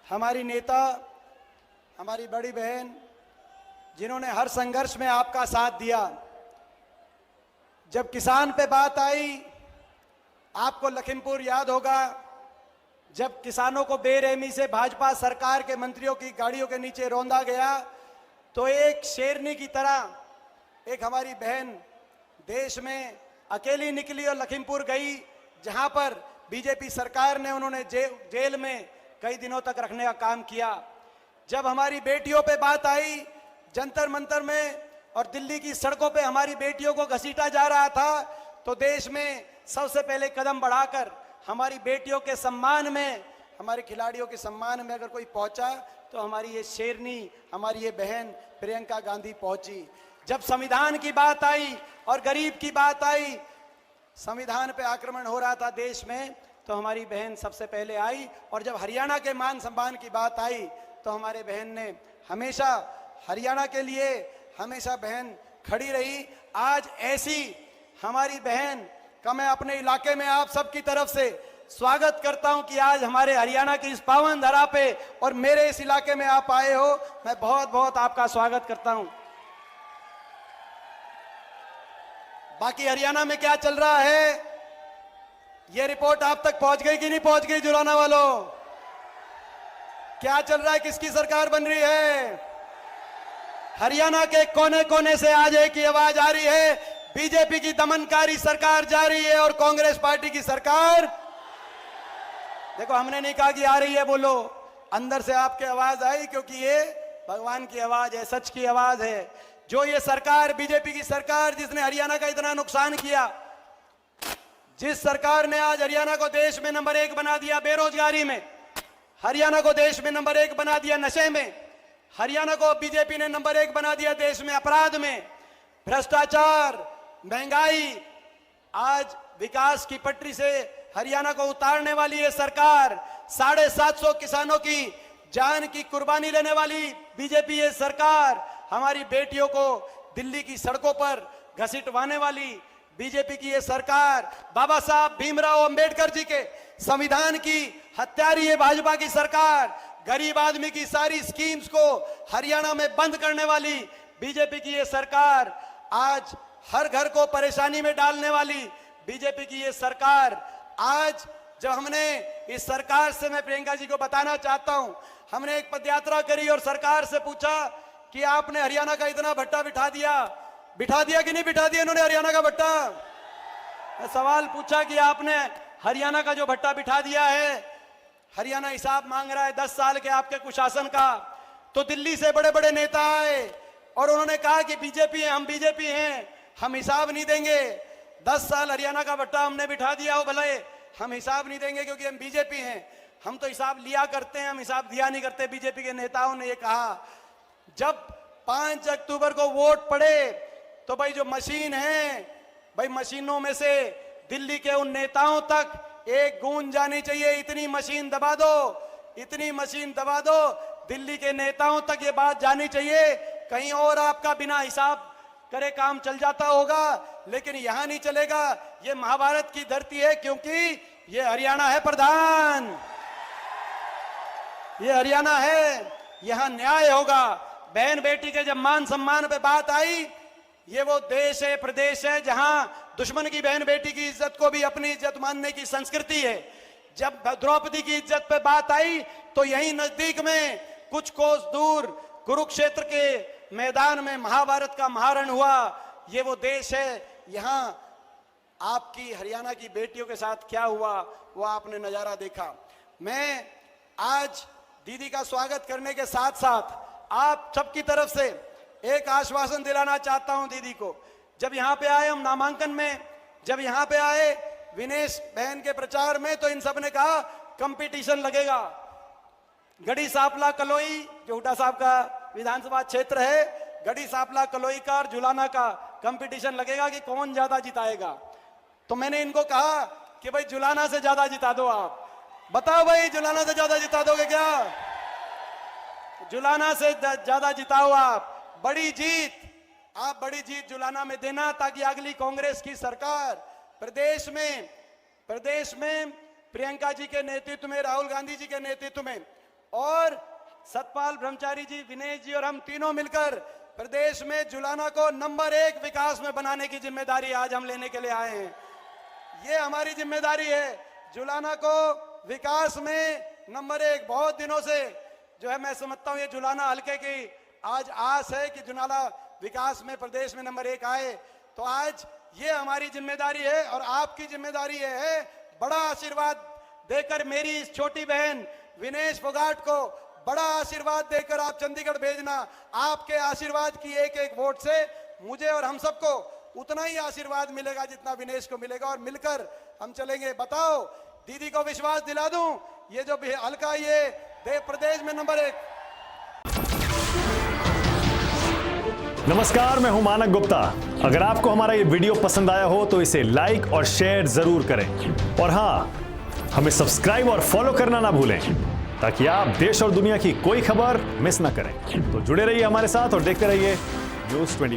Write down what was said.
हमारी नेता, हमारी बड़ी बहन, जिन्होंने हर संघर्ष में आपका साथ दिया। जब किसान पे बात आई, आपको लखीमपुर याद होगा, जब किसानों को बेरहमी से भाजपा सरकार के मंत्रियों की गाड़ियों के नीचे रौंदा गया, तो एक शेरनी की तरह एक हमारी बहन देश में अकेली निकली और लखीमपुर गई, जहां पर बीजेपी सरकार ने उन्होंने जेल में कई दिनों तक रखने का काम किया। जब हमारी बेटियों पे बात आई, जंतर मंतर में और दिल्ली की सड़कों पे हमारी बेटियों को घसीटा जा रहा था, तो देश में सबसे पहले कदम बढ़ाकर हमारी बेटियों के सम्मान में, हमारे खिलाड़ियों के सम्मान में अगर कोई पहुंचा तो हमारी ये शेरनी, हमारी ये बहन प्रियंका गांधी पहुंची। जब संविधान की बात आई और गरीब की बात आई, संविधान पे आक्रमण हो रहा था देश में, तो हमारी बहन सबसे पहले आई। और जब हरियाणा के मान सम्मान की बात आई, तो हमारे बहन ने हमेशा हरियाणा के लिए हमेशा बहन खड़ी रही। आज ऐसी हमारी बहन का मैं अपने इलाके में आप सबकी तरफ से स्वागत करता हूं कि आज हमारे हरियाणा की इस पावन धरा पे और मेरे इस इलाके में आप आए हो। मैं बहुत बहुत आपका स्वागत करता हूं। बाकी हरियाणा में क्या चल रहा है, यह रिपोर्ट आप तक पहुंच गई कि नहीं पहुंच गई? जुलाना वालों, क्या चल रहा है? किसकी सरकार बन रही है? हरियाणा के कोने कोने से आज एक ही आवाज आ रही है, बीजेपी की दमनकारी सरकार जा रही है और कांग्रेस पार्टी की सरकार। देखो, हमने नहीं कहा कि आ रही है, बोलो, अंदर से आपकी आवाज आई, क्योंकि ये भगवान की आवाज है, सच की आवाज है। जो ये सरकार, बीजेपी की सरकार, जिसने हरियाणा का इतना नुकसान किया, जिस सरकार ने आज हरियाणा को देश में नंबर 1 बना दिया बेरोजगारी में, हरियाणा को देश में नंबर 1 बना दिया नशे में, हरियाणा को बीजेपी ने नंबर 1 बना दिया देश में अपराध में, भ्रष्टाचार, महंगाई, आज विकास की पटरी से हरियाणा को उतारने वाली ये सरकार, 750 किसानों की जान की कुर्बानी लेने वाली बीजेपी ये सरकार, हमारी बेटियों को दिल्ली की सड़कों पर घसीटवाने वाली बीजेपी की ये सरकार, बाबा साहब भीमराव अंबेडकर जी के संविधान की हत्यारी ये भाजपा की सरकार, गरीब आदमी की सारी स्कीम्स को हरियाणा में बंद करने वाली बीजेपी की ये सरकार, आज हर घर को परेशानी में डालने वाली बीजेपी की ये सरकार। आज जब हमने इस सरकार से, मैं प्रियंका जी को बताना चाहता हूं, हमने एक पदयात्रा करी और सरकार से पूछा कि आपने हरियाणा का इतना भट्टा बिठा दिया कि नहीं बिठा दिया इन्होंने हरियाणा का भट्टा? सवाल पूछा कि आपने हरियाणा का जो भट्टा बिठा दिया है, हरियाणा हिसाब मांग रहा है 10 साल के आपके कुशासन का। तो दिल्ली से बड़े बड़े नेता आए और उन्होंने कहा कि बीजेपी है, हम बीजेपी हैं, हम हिसाब नहीं देंगे। 10 साल हरियाणा का भट्टा हमने बिठा दिया हो, भले हम हिसाब नहीं देंगे क्योंकि हम बीजेपी हैं। हम तो हिसाब लिया करते हैं, हम हिसाब दिया नहीं करते। बीजेपी के नेताओं ने ये कहा। जब 5 अक्टूबर को वोट पड़े तो भाई जो मशीन है, भाई मशीनों में से दिल्ली के उन नेताओं तक एक गूंज जानी चाहिए, इतनी मशीन दबा दो, इतनी मशीन दबा दो, दिल्ली के नेताओं तक ये बात जानी चाहिए। कहीं और आपका बिना हिसाब करे काम चल जाता होगा, लेकिन यहां नहीं चलेगा। ये महाभारत की धरती है, क्योंकि ये हरियाणा है प्रधान, ये हरियाणा है, यहां न्याय होगा। बहन बेटी के जब मान सम्मान पे बात आई, ये वो देश है, प्रदेश है, जहां दुश्मन की बहन बेटी की इज्जत को भी अपनी इज्जत मानने की संस्कृति है। जब द्रौपदी की इज्जत पे बात आई, तो यहीं नजदीक में कुछ कोस दूर कुरुक्षेत्र के मैदान में महाभारत का महारण हुआ। ये वो देश है, यहां आपकी हरियाणा की बेटियों के साथ क्या हुआ वो आपने नजारा देखा। मैं आज दीदी का स्वागत करने के साथ साथ आप सबकी तरफ से एक आश्वासन दिलाना चाहता हूं दीदी को। जब यहां पे आए हम नामांकन में, जब यहां पे आए विनेश बहन के प्रचार में, तो इन सब ने कहा कंपटीशन लगेगा। गढ़ी सांपला कलोई, जो हुड्डा साहब का विधानसभा क्षेत्र है, गढ़ी सांपला कलोई का और जुलाना का कंपटीशन लगेगा कि कौन ज्यादा जिताएगा। तो मैंने इनको कहा कि भाई जुलाना से ज्यादा जिता दो आप। बताओ भाई, जुलाना से ज्यादा जिता दोगे क्या? जुलाना से ज्यादा जिताओ आप। बड़ी जीत, आप बड़ी जीत जुलाना में देना, ताकि अगली कांग्रेस की सरकार प्रदेश में प्रियंका जी के नेतृत्व में, राहुल गांधी जी के नेतृत्व में और सतपाल ब्रह्मचारी जी, विनेश जी और हम तीनों मिलकर प्रदेश में जुलाना को नंबर 1 विकास में बनाने की जिम्मेदारी आज हम लेने के लिए आए हैं। ये हमारी जिम्मेदारी है, जुलाना को विकास में नंबर 1। बहुत दिनों से जो है मैं समझता हूं ये जुलाना हल्के की आज आस है कि जुलाना विकास में प्रदेश में नंबर 1 आए। तो आज ये हमारी जिम्मेदारी है और आपकी जिम्मेदारी ये है, बड़ा आशीर्वाद देकर मेरी इस छोटी बहन विनेश फोगाट को बड़ा आशीर्वाद देकर आप चंडीगढ़ भेजना। आपके आशीर्वाद की एक एक वोट से मुझे और हम सबको उतना ही आशीर्वाद मिलेगा जितना विनेश को मिलेगा और मिलकर हम चलेंगे। बताओ, दीदी को विश्वास दिला दूं, ये जो हल्का ये प्रदेश में नंबर 1। नमस्कार, मैं हूं मानक गुप्ता। अगर आपको हमारा ये वीडियो पसंद आया हो तो इसे लाइक और शेयर जरूर करें और हां, हमें सब्सक्राइब और फॉलो करना ना भूलें ताकि आप देश और दुनिया की कोई खबर मिस ना करें। तो जुड़े रहिए हमारे साथ और देखते रहिए न्यूज़ 24।